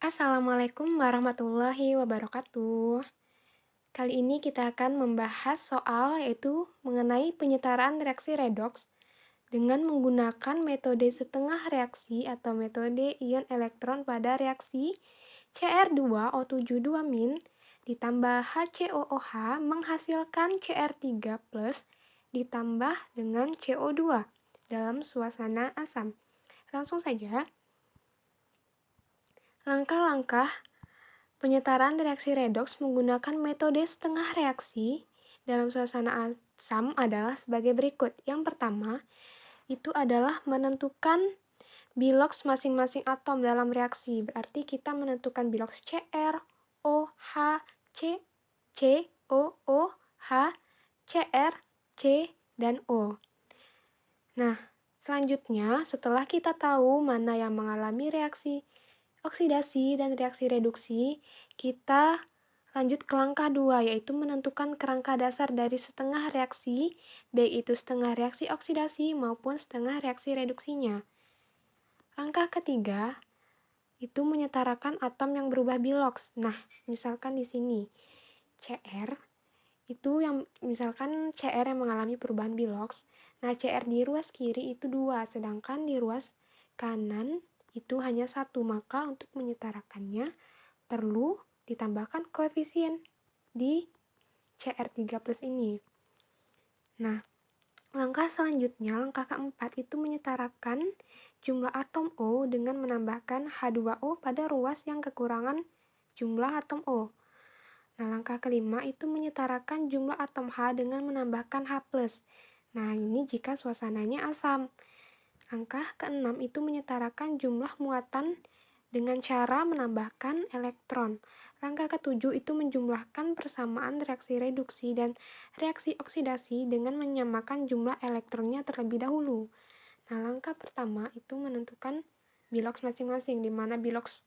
Assalamualaikum warahmatullahi wabarakatuh. Kali ini kita akan membahas soal yaitu mengenai penyetaraan reaksi redoks dengan menggunakan metode setengah reaksi atau metode ion elektron pada reaksi Cr2O72- ditambah HCOOH menghasilkan Cr3+ ditambah dengan CO2 dalam suasana asam. Langsung saja. Langkah-langkah penyetaraan reaksi redoks menggunakan metode setengah reaksi dalam suasana asam adalah sebagai berikut. Yang pertama, itu adalah menentukan biloks masing-masing atom dalam reaksi. Berarti kita menentukan biloks Cr, OH, C, C, O, H, Cr, C, dan O. Nah, selanjutnya setelah kita tahu mana yang mengalami reaksi oksidasi dan reaksi reduksi, kita lanjut ke langkah 2, yaitu menentukan kerangka dasar dari setengah reaksi, baik itu setengah reaksi oksidasi maupun setengah reaksi reduksinya. Langkah ketiga, itu menyetarakan atom yang berubah biloks. Nah, misalkan di sini, Cr, itu yang misalkan Cr yang mengalami perubahan biloks, nah Cr di ruas kiri itu 2, sedangkan di ruas kanan itu hanya 1, maka untuk menyetarakannya perlu ditambahkan koefisien di Cr3+ ini. Nah, langkah selanjutnya, langkah keempat itu menyetarakan jumlah atom O dengan menambahkan H2O pada ruas yang kekurangan jumlah atom O. Nah, langkah kelima itu menyetarakan jumlah atom H dengan menambahkan H+. Nah, ini jika suasananya asam. Langkah keenam itu menyetarakan jumlah muatan dengan cara menambahkan elektron. Langkah ketujuh itu menjumlahkan persamaan reaksi reduksi dan reaksi oksidasi dengan menyamakan jumlah elektronnya terlebih dahulu. Nah, langkah pertama itu menentukan biloks masing-masing, di mana biloks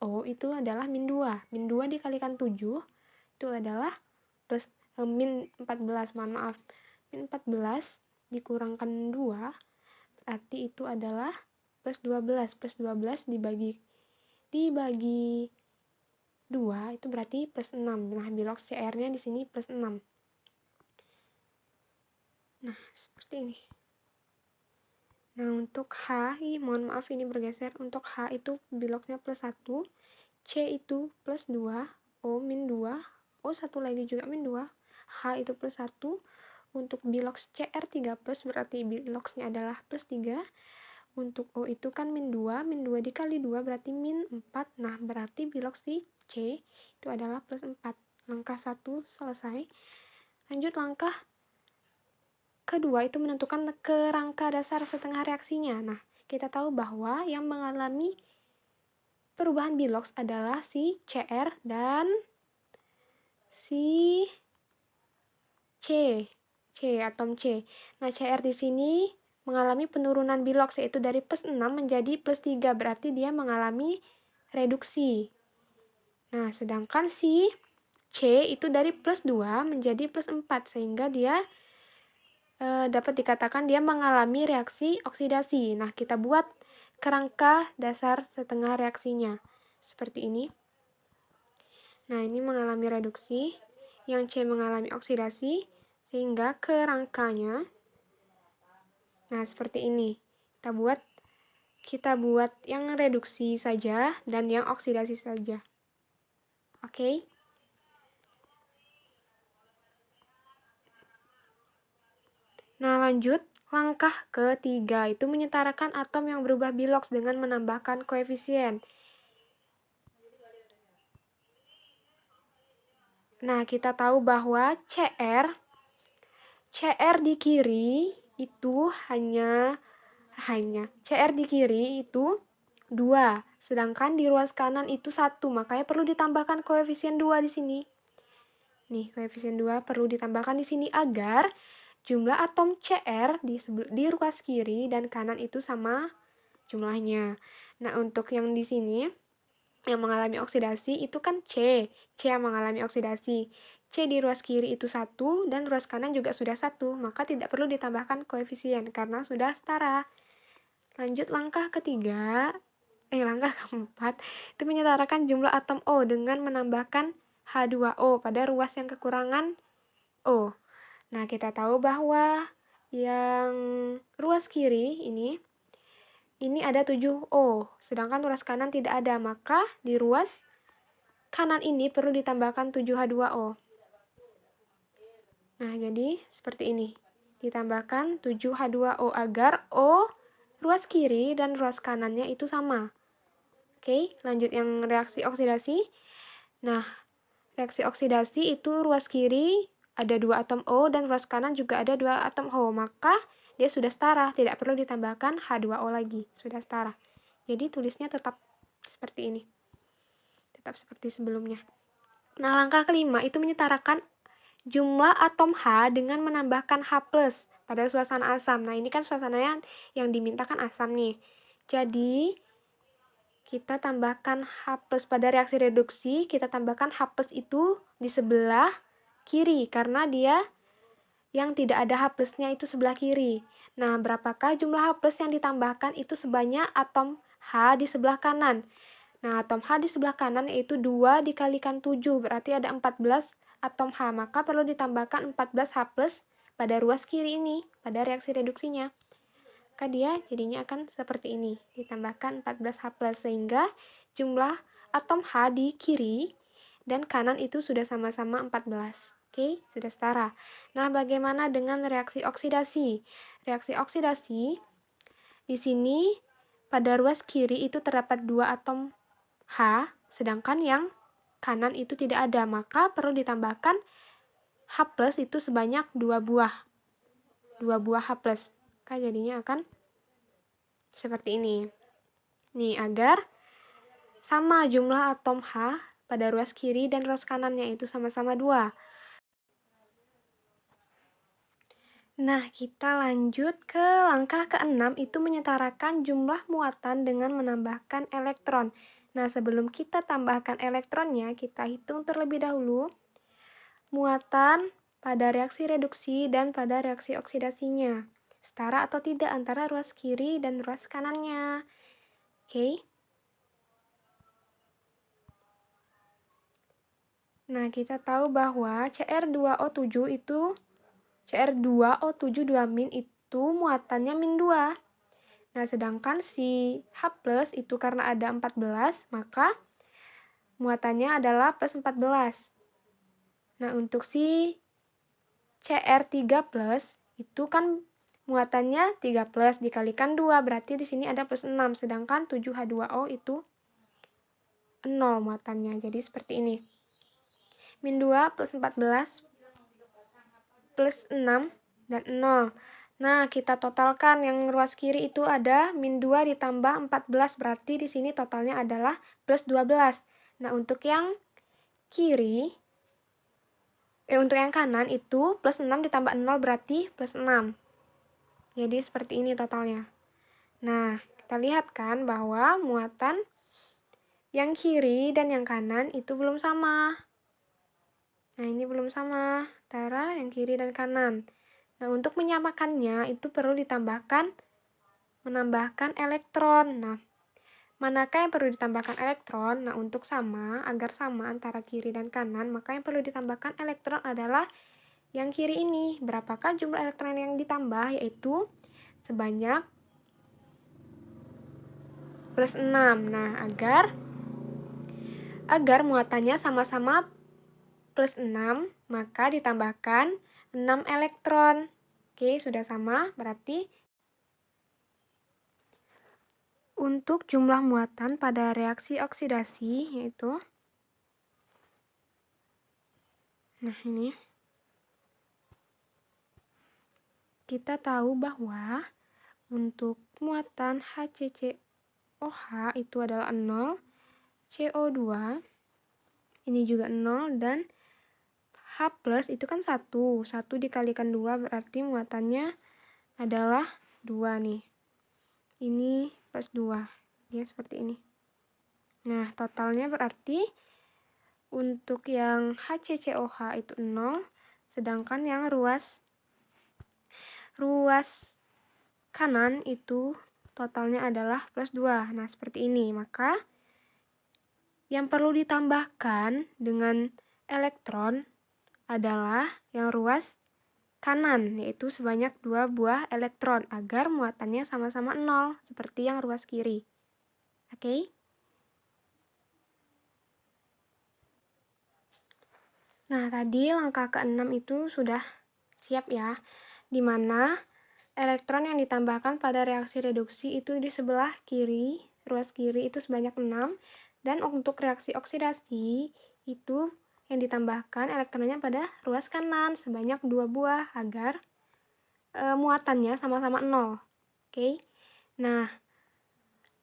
O itu adalah min 2. Min 2 dikalikan 7 itu adalah plus min 14, mohon maaf. Min 14 dikurangkan 2 berarti itu adalah plus 12. Plus 12 dibagi 2 itu berarti plus 6. Nah, biloks Cr-nya di sini plus 6. Nah, seperti ini. Nah, untuk H, mohon maaf ini bergeser. Untuk H itu biloksnya plus 1, C itu plus 2, O min 2, O satu lagi juga min 2, H itu plus 1. Untuk biloks Cr3+ berarti biloksnya adalah plus 3. Untuk O itu kan min 2 dikali 2 berarti min 4. Nah, berarti biloks si C itu adalah plus 4. Langkah 1 selesai. Lanjut langkah kedua itu menentukan kerangka dasar setengah reaksinya. Nah, kita tahu bahwa yang mengalami perubahan biloks adalah si Cr dan si C atom C. Nah, Cr di sini mengalami penurunan biloks yaitu dari plus 6 menjadi plus 3, berarti dia mengalami reduksi. Nah, sedangkan si C itu dari plus 2 menjadi plus 4, sehingga dia dapat dikatakan dia mengalami reaksi oksidasi. Nah, kita buat kerangka dasar setengah reaksinya. Seperti ini. Nah, ini mengalami reduksi, yang C mengalami oksidasi, sehingga kerangkanya, nah seperti ini. Kita buat yang reduksi saja dan yang oksidasi saja. Oke. Nah, lanjut. Langkah ketiga itu menyetarakan atom yang berubah biloks dengan menambahkan koefisien. Nah, kita tahu bahwa CR di kiri itu hanya CR di kiri itu 2, sedangkan di ruas kanan itu 1, makanya perlu ditambahkan koefisien 2 di sini. Nih, koefisien 2 perlu ditambahkan di sini agar jumlah atom Cr di ruas kiri dan kanan itu sama jumlahnya. Nah, untuk yang di sini yang mengalami oksidasi itu kan C yang mengalami oksidasi. C di ruas kiri itu 1 dan ruas kanan juga sudah 1, maka tidak perlu ditambahkan koefisien karena sudah setara. Lanjut langkah ketiga, Langkah keempat itu menyetarakan jumlah atom O dengan menambahkan H2O pada ruas yang kekurangan O. Nah, kita tahu bahwa yang ruas kiri ini ada 7O, sedangkan ruas kanan tidak ada, maka di ruas kanan ini perlu ditambahkan 7H2O. Nah, jadi seperti ini. Ditambahkan 7H2O agar O ruas kiri dan ruas kanannya itu sama. Oke, lanjut yang reaksi oksidasi. Nah, reaksi oksidasi itu ruas kiri ada 2 atom O dan ruas kanan juga ada 2 atom O, maka dia sudah setara, tidak perlu ditambahkan H2O lagi, sudah setara. Jadi tulisnya tetap seperti ini. Tetap seperti sebelumnya. Nah, langkah kelima itu menyetarakan jumlah atom H dengan menambahkan H+ pada suasana asam. Nah, ini kan suasananya yang dimintakan asam nih. Jadi, kita tambahkan H+ pada reaksi reduksi, kita tambahkan H+ itu di sebelah kiri, karena dia yang tidak ada H+-nya itu sebelah kiri. Nah, berapakah jumlah H+ yang ditambahkan itu sebanyak atom H di sebelah kanan. Nah, atom H di sebelah kanan yaitu 2 dikalikan 7, berarti ada 14 atom H, maka perlu ditambahkan 14 H+ pada ruas kiri ini, pada reaksi reduksinya. Maka dia jadinya akan seperti ini, ditambahkan 14 H+, sehingga jumlah atom H di kiri dan kanan itu sudah sama-sama 14. Oke, sudah setara. Nah, bagaimana dengan reaksi oksidasi? Reaksi oksidasi, di sini pada ruas kiri itu terdapat 2 atom H, sedangkan yang kanan itu tidak ada, maka perlu ditambahkan H+ itu sebanyak 2 buah. 2 buah H+. Maka jadinya akan seperti ini. Nih, agar sama jumlah atom H pada ruas kiri dan ruas kanannya itu sama-sama 2. Nah, kita lanjut ke langkah ke-6, itu menyetarakan jumlah muatan dengan menambahkan elektron. Nah, sebelum kita tambahkan elektronnya, kita hitung terlebih dahulu muatan pada reaksi reduksi dan pada reaksi oksidasinya. Setara atau tidak antara ruas kiri dan ruas kanannya. Oke. Nah, kita tahu bahwa Cr2O7 itu Cr2O7 2- itu muatannya -2. Nah, sedangkan si H+ itu karena ada 14, maka muatannya adalah +14. Nah, untuk si Cr3+ itu kan muatannya 3+ dikalikan 2, berarti di sini ada +6, sedangkan 7H2O itu 0 muatannya. Jadi seperti ini. -2 + 14 + 6 dan 0. Nah, kita totalkan yang ruas kiri itu ada -2 ditambah 14, berarti di sini totalnya adalah +12. Nah, untuk yang kiri, untuk yang kanan itu +6 ditambah 0 berarti +6. Jadi seperti ini totalnya. Nah, kita lihat kan bahwa muatan yang kiri dan yang kanan itu belum sama. Nah, ini belum sama antara yang kiri dan kanan. Nah, untuk menyamakannya itu perlu menambahkan elektron. Nah, manakah yang perlu ditambahkan elektron? Nah, untuk agar sama antara kiri dan kanan, maka yang perlu ditambahkan elektron adalah yang kiri ini. Berapakah jumlah elektron yang ditambah? Yaitu sebanyak +6. Nah, agar muatannya sama-sama +6, maka ditambahkan 6 elektron. Oke, sudah sama, berarti untuk jumlah muatan pada reaksi oksidasi yaitu, nah ini, kita tahu bahwa untuk muatan HCCOH itu adalah 0, CO2 ini juga 0, dan H+ itu kan 1 dikalikan 2 berarti muatannya adalah 2 nih. Ini +2, ya seperti ini. Nah, totalnya berarti untuk yang HCCOH itu 0, sedangkan yang ruas kanan itu totalnya adalah plus 2. Nah, seperti ini. Maka, yang perlu ditambahkan dengan elektron adalah yang ruas kanan, yaitu sebanyak 2 buah elektron, agar muatannya sama-sama 0, seperti yang ruas kiri. Oke? Nah, tadi langkah ke-6 itu sudah siap ya, di mana elektron yang ditambahkan pada reaksi reduksi itu di sebelah kiri, ruas kiri itu sebanyak 6, dan untuk reaksi oksidasi itu yang ditambahkan elektronnya pada ruas kanan sebanyak 2 buah agar muatannya sama-sama 0. Oke. Nah,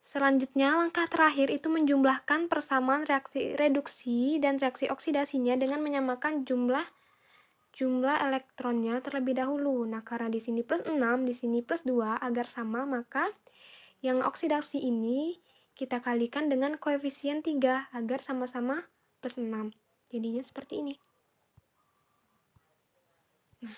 selanjutnya langkah terakhir itu menjumlahkan persamaan reaksi reduksi dan reaksi oksidasinya dengan menyamakan jumlah elektronnya terlebih dahulu. Nah, karena di sini plus 6, di sini plus 2 agar sama, maka yang oksidasi ini kita kalikan dengan koefisien 3 agar sama-sama plus 6. Jadinya seperti ini. Nah,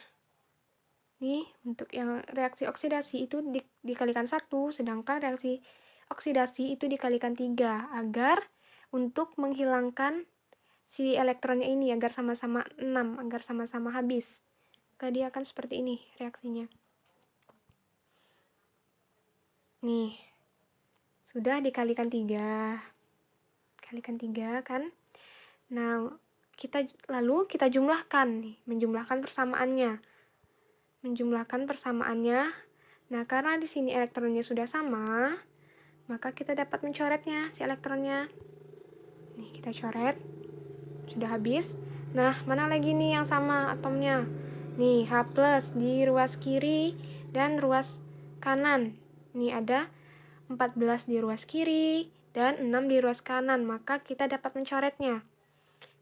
ini untuk yang reaksi oksidasi itu dikalikan 1, sedangkan reaksi oksidasi itu dikalikan 3 agar untuk menghilangkan si elektronnya ini agar sama-sama 6, agar sama-sama habis. Maka dia akan seperti ini reaksinya. Nih, sudah dikalikan 3. Kalikan 3 kan? Nah, lalu kita jumlahkan nih, menjumlahkan persamaannya. Nah, karena di sini elektronnya sudah sama, maka kita dapat mencoretnya si elektronnya. Nih, kita coret. Sudah habis. Nah, mana lagi nih yang sama atomnya? Nih, H+ di ruas kiri dan ruas kanan. Nih ada 14 di ruas kiri dan 6 di ruas kanan, maka kita dapat mencoretnya.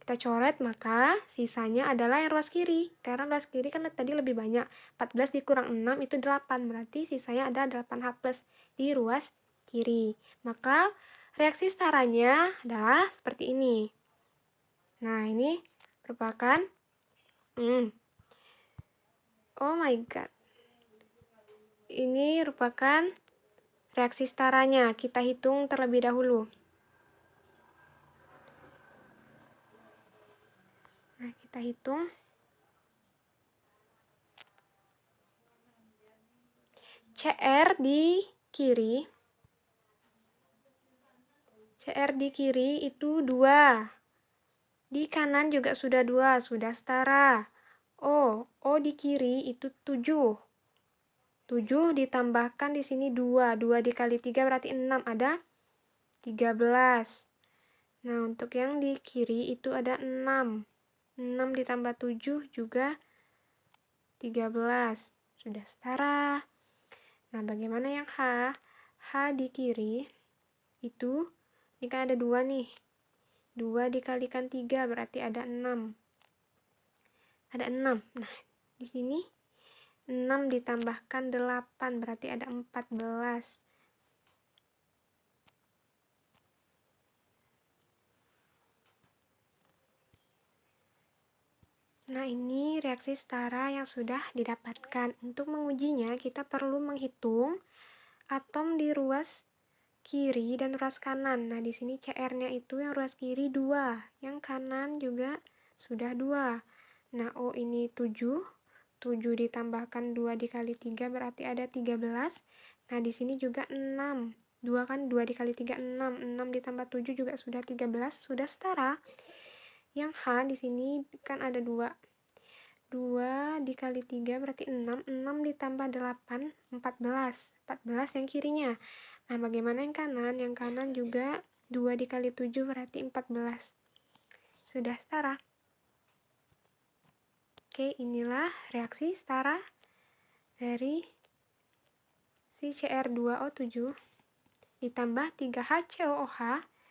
Kita coret, maka sisanya adalah yang ruas kiri. Karena ruas kiri kan tadi lebih banyak. 14 dikurang 6 itu 8. Berarti sisanya ada 8H+ di ruas kiri. Maka reaksi setaranya adalah seperti ini. Nah, ini merupakan oh my god. Ini merupakan reaksi setaranya. Kita hitung terlebih dahulu. Nah, kita hitung. CR di kiri itu 2. Di kanan juga sudah 2, sudah setara. O di kiri itu 7. 7 ditambahkan di sini 2. 2 dikali 3 berarti 6, ada 13. Nah, untuk yang di kiri itu ada 6. 6 ditambah 7 juga 13. Sudah setara. Nah, bagaimana yang H? H di kiri itu, ini kan ada 2 nih. 2 dikalikan 3 berarti ada 6. Ada 6. Nah, di sini 6 ditambahkan 8 berarti ada 14. Nah, ini reaksi setara yang sudah didapatkan. Untuk mengujinya, kita perlu menghitung atom di ruas kiri dan ruas kanan. Nah, di sini CR-nya itu yang ruas kiri 2, yang kanan juga sudah 2. Nah, O ini 7. 7 ditambahkan 2 dikali 3 berarti ada 13. Nah, di sini juga 6. 2 kan 2 dikali 3 6. 6 ditambah 7 juga sudah 13, sudah setara. Yang H di sini kan ada 2. 2 dikali 3 berarti 6. 6 ditambah 8, 14. 14 yang kirinya. Nah, bagaimana yang kanan? Yang kanan juga 2 dikali 7 berarti 14. Sudah setara. Oke, inilah reaksi setara dari si CR2O7 ditambah 3HCOOH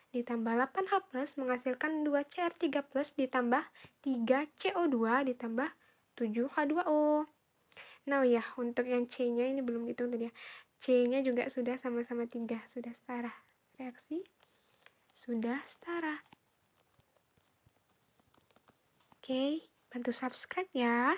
ditambah 8H+ menghasilkan 2CR3+ ditambah 3CO2 ditambah 7H2O. Nah ya, untuk yang C-nya ini belum dihitung tadi ya. C-nya juga sudah sama-sama 3, sudah setara. Reaksi sudah setara. Oke, bantu subscribe ya.